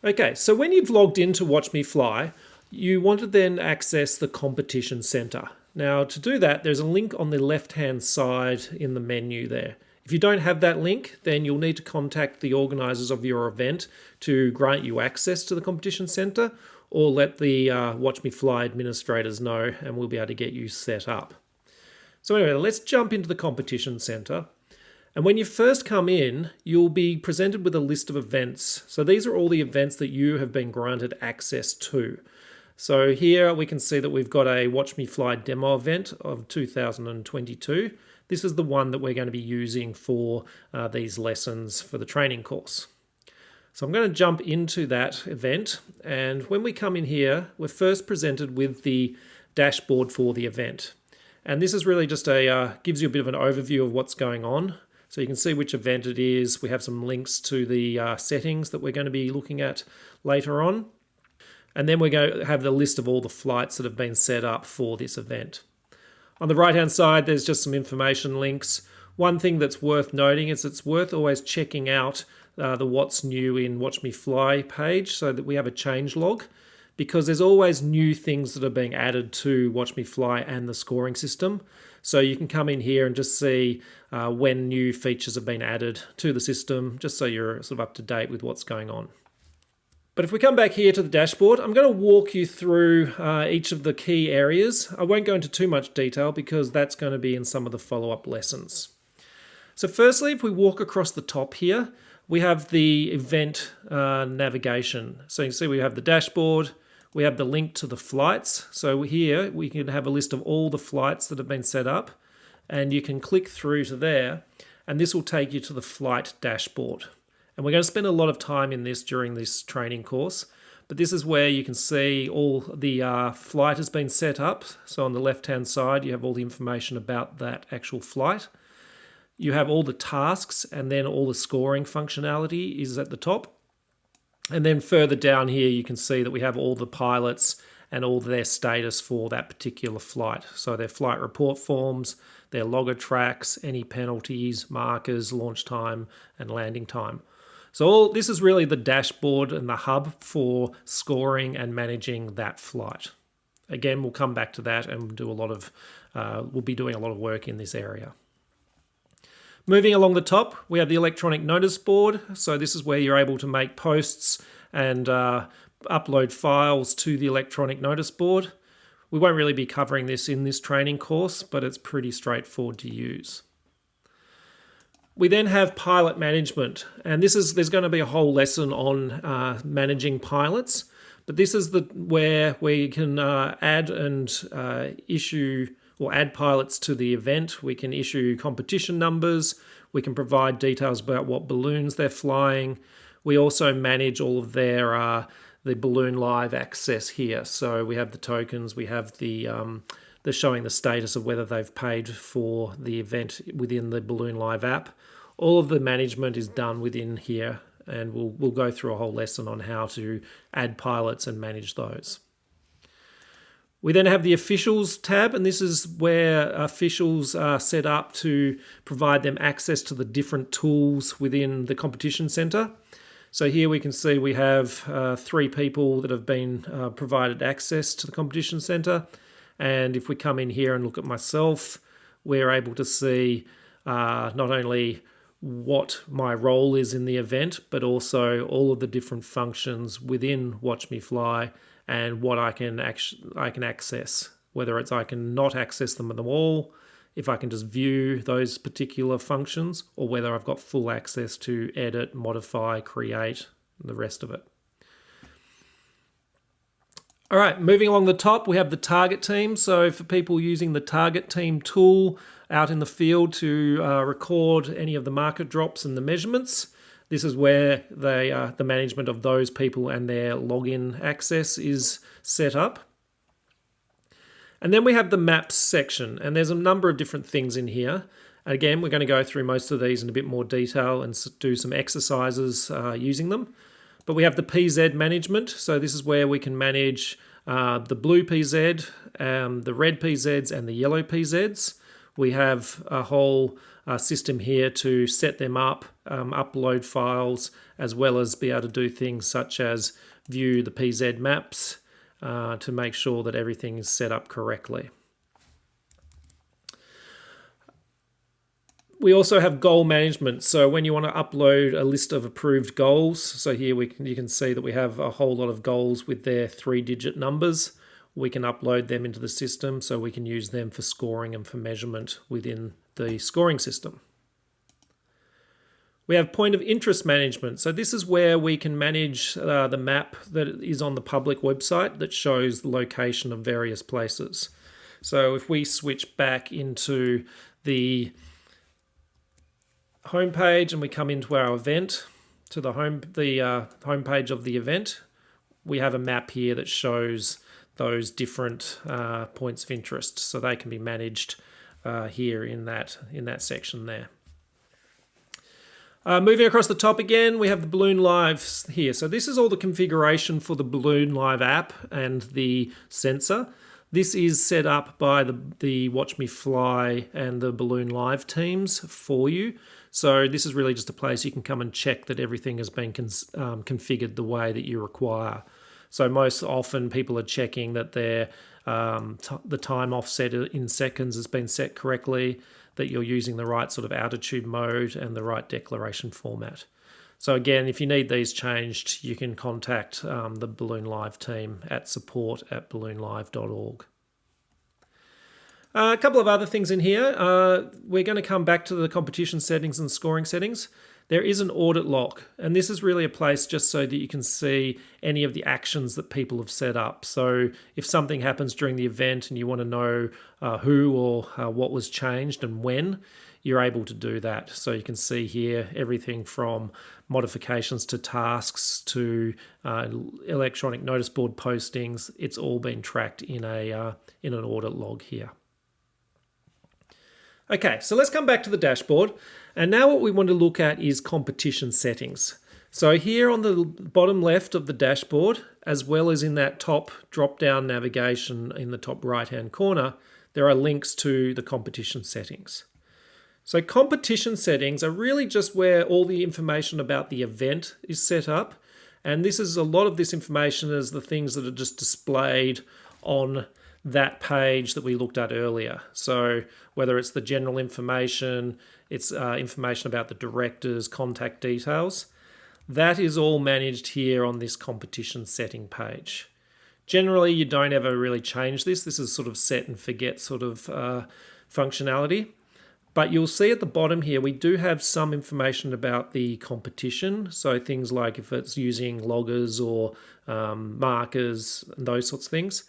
Okay, so when you've logged into WatchMeFly, you want to then access the competition center. Now, to do that, there's a link on the left-hand side in the menu there. If you don't have that link, then you'll need to contact the organisers of your event to grant you access to the competition center, or let the WatchMeFly administrators know and we'll be able to get you set up. So anyway, let's jump into the competition center. And when you first come in, you'll be presented with a list of events. So these are all the events that you have been granted access to. So here we can see that we've got a WatchMeFly demo event of 2022. This is the one that we're going to be using for these lessons for the training course. So I'm going to jump into that event. And when we come in here, we're first presented with the dashboard for the event. And this is really just gives you a bit of an overview of what's going on. So you can see which event it is. We have some links to the settings that we're going to be looking at later on. And then we're going to have the list of all the flights that have been set up for this event. On the right-hand side, there's just some information links. One thing that's worth noting is it's worth always checking out the What's New in WatchMeFly page so that we have a change log, because there's always new things that are being added to WatchMeFly and the scoring system. So you can come in here and just see when new features have been added to the system, just so you're sort of up to date with what's going on. But if we come back here to the dashboard, I'm going to walk you through each of the key areas. I won't go into too much detail because that's going to be in some of the follow-up lessons. So firstly, if we walk across the top here, we have the event navigation. So you can see we have the dashboard, we have the link to the flights. So here we can have a list of all the flights that have been set up, and you can click through to there, and this will take you to the flight dashboard. And we're going to spend a lot of time in this during this training course, but this is where you can see all the flight has been set up. So on the left-hand side, you have all the information about that actual flight. You have all the tasks, and then all the scoring functionality is at the top. And then further down here, you can see that we have all the pilots and all their status for that particular flight. So their flight report forms, their logger tracks, any penalties, markers, launch time, and landing time. So this is really the dashboard and the hub for scoring and managing that flight. Again, we'll come back to that and do we'll be doing a lot of work in this area. Moving along the top, we have the electronic notice board. So this is where you're able to make posts and upload files to the electronic notice board. We won't really be covering this in this training course, but it's pretty straightforward to use. We then have pilot management, and there's going to be a whole lesson on managing pilots, but this is where we can add and issue or add pilots to the event. We can issue competition numbers. We can provide details about what balloons they're flying. We also manage all of their the balloon live access here. So we have the tokens. We have the showing the status of whether they've paid for the event within the Balloon Live app. All of the management is done within here, and we'll go through a whole lesson on how to add pilots and manage those. We then have the officials tab, and this is where officials are set up to provide them access to the different tools within the competition center. So here we can see we have 3 people that have been provided access to the competition center. And if we come in here and look at myself, we're able to see not only what my role is in the event, but also all of the different functions within WatchMeFly and what I can access, whether it's I can not access them at all, if I can just view those particular functions, or whether I've got full access to edit, modify, create, and the rest of it. All right, moving along the top, we have the target team. So for people using the target team tool out in the field to record any of the market drops and the measurements, this is where the management of those people and their login access is set up. And then we have the maps section, and there's a number of different things in here. Again, we're going to go through most of these in a bit more detail and do some exercises using them. But we have the PZ management, so this is where we can manage the blue PZ, the red PZs, and the yellow PZs. We have a whole system here to set them up, upload files, as well as be able to do things such as view the PZ maps to make sure that everything is set up correctly. We also have goal management. So when you want to upload a list of approved goals, so here you can see that we have a whole lot of goals with their 3-digit numbers. We can upload them into the system so we can use them for scoring and for measurement within the scoring system. We have point of interest management. So this is where we can manage the map that is on the public website that shows the location of various places. So if we switch back into the homepage and we come into our event, to the homepage of the event, we have a map here that shows those different points of interest, so they can be managed here in that section there. Moving across the top again, we have the Balloon Live here. So this is all the configuration for the Balloon Live app and the sensor. This is set up by the WatchMeFly and the Balloon Live teams for you. So this is really just a place you can come and check that everything has been configured the way that you require. So most often people are checking that the time offset in seconds has been set correctly, that you're using the right sort of altitude mode and the right declaration format. So again, if you need these changed, you can contact the Balloon Live team at support@balloonlive.org. A couple of other things in here. We're going to come back to the competition settings and scoring settings. There is an audit log, and this is really a place just so that you can see any of the actions that people have set up. So if something happens during the event and you want to know who or what was changed and when, you're able to do that. So you can see here everything from modifications to tasks to electronic notice board postings. It's all been tracked in an audit log here. Okay, so let's come back to the dashboard. And now what we want to look at is competition settings. So here on the bottom left of the dashboard, as well as in that top drop-down navigation in the top right-hand corner, there are links to the competition settings. So competition settings are really just where all the information about the event is set up. And this is a lot of this information is the things that are just displayed on that page that we looked at earlier. So whether it's the general information, it's information about the directors, contact details, that is all managed here on this competition setting page. Generally, you don't ever really change this. This is sort of set and forget sort of functionality. But you'll see at the bottom here, we do have some information about the competition. So things like if it's using loggers or markers and those sorts of things.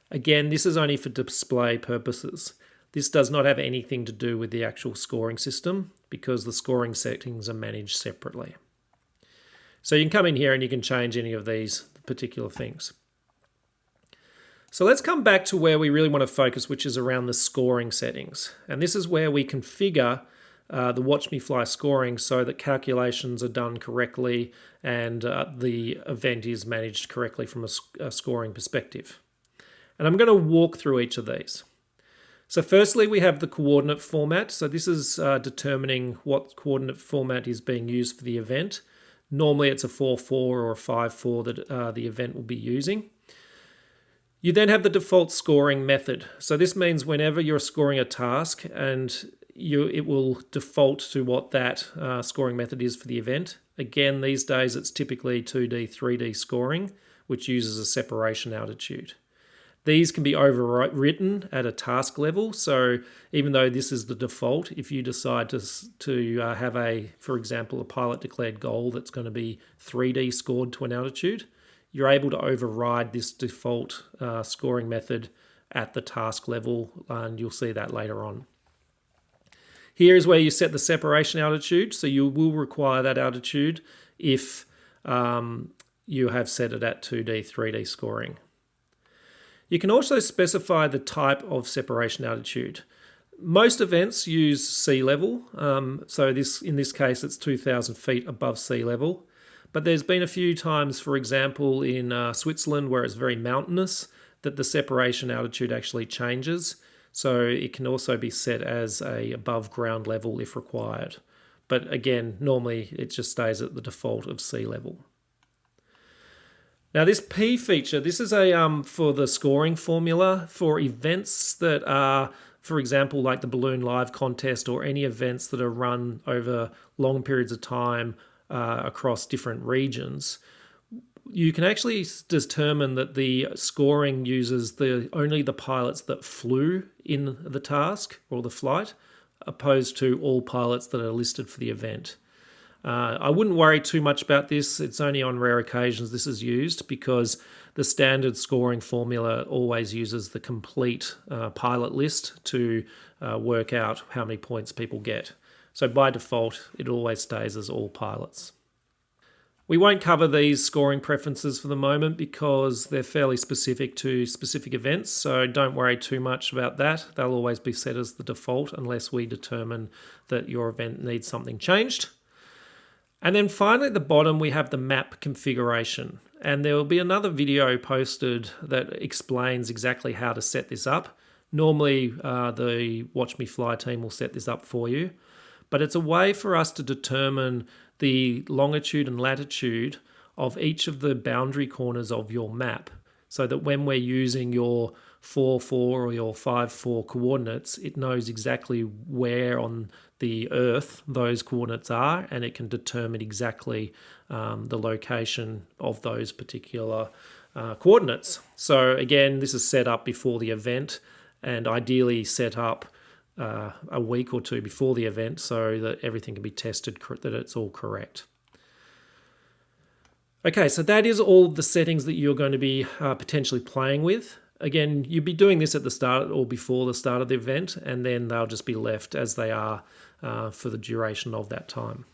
Again, this is only for display purposes. This does not have anything to do with the actual scoring system because the scoring settings are managed separately. So you can come in here and you can change any of these particular things. So let's come back to where we really want to focus, which is around the scoring settings. And this is where we configure the WatchMeFly scoring so that calculations are done correctly and the event is managed correctly from a scoring perspective. And I'm going to walk through each of these. So firstly, we have the coordinate format. So this is determining what coordinate format is being used for the event. Normally it's a 4-4 or a 5-4 that the event will be using. You then have the default scoring method. So this means whenever you're scoring a task and it will default to what that scoring method is for the event. Again, these days it's typically 2D, 3D scoring, which uses a separation altitude. These can be overwritten at a task level. So even though this is the default, if you decide to have for example, a pilot declared goal that's going to be 3D scored to an altitude, you're able to override this default scoring method at the task level, and you'll see that later on. Here is where you set the separation altitude. So you will require that altitude if you have set it at 2D, 3D scoring. You can also specify the type of separation altitude. Most events use sea level, so in this case it's 2,000 feet above sea level. But there's been a few times, for example, in Switzerland where it's very mountainous, that the separation altitude actually changes. So it can also be set as a above ground level if required. But again, normally it just stays at the default of sea level. Now this P feature, this is a for the scoring formula for events that are, for example, like the Balloon Live contest or any events that are run over long periods of time across different regions. You can actually determine that the scoring uses only the pilots that flew in the task or the flight, opposed to all pilots that are listed for the event. I wouldn't worry too much about this. It's only on rare occasions this is used, because the standard scoring formula always uses the complete pilot list to work out how many points people get. So by default, it always stays as all pilots. We won't cover these scoring preferences for the moment because they're fairly specific to specific events, so don't worry too much about that. They'll always be set as the default unless we determine that your event needs something changed. And then finally at the bottom we have the map configuration, and there will be another video posted that explains exactly how to set this up. Normally the WatchMeFly team will set this up for you, but it's a way for us to determine the longitude and latitude of each of the boundary corners of your map, so that when we're using your 4-4 or your 5-4 coordinates, it knows exactly where on the Earth those coordinates are, and it can determine exactly the location of those particular coordinates. So again, this is set up before the event, and ideally set up a week or two before the event so that everything can be tested, that it's all correct. Okay, so that is all the settings that you're going to be potentially playing with. Again, you'd be doing this at the start or before the start of the event, and then they'll just be left as they are for the duration of that time.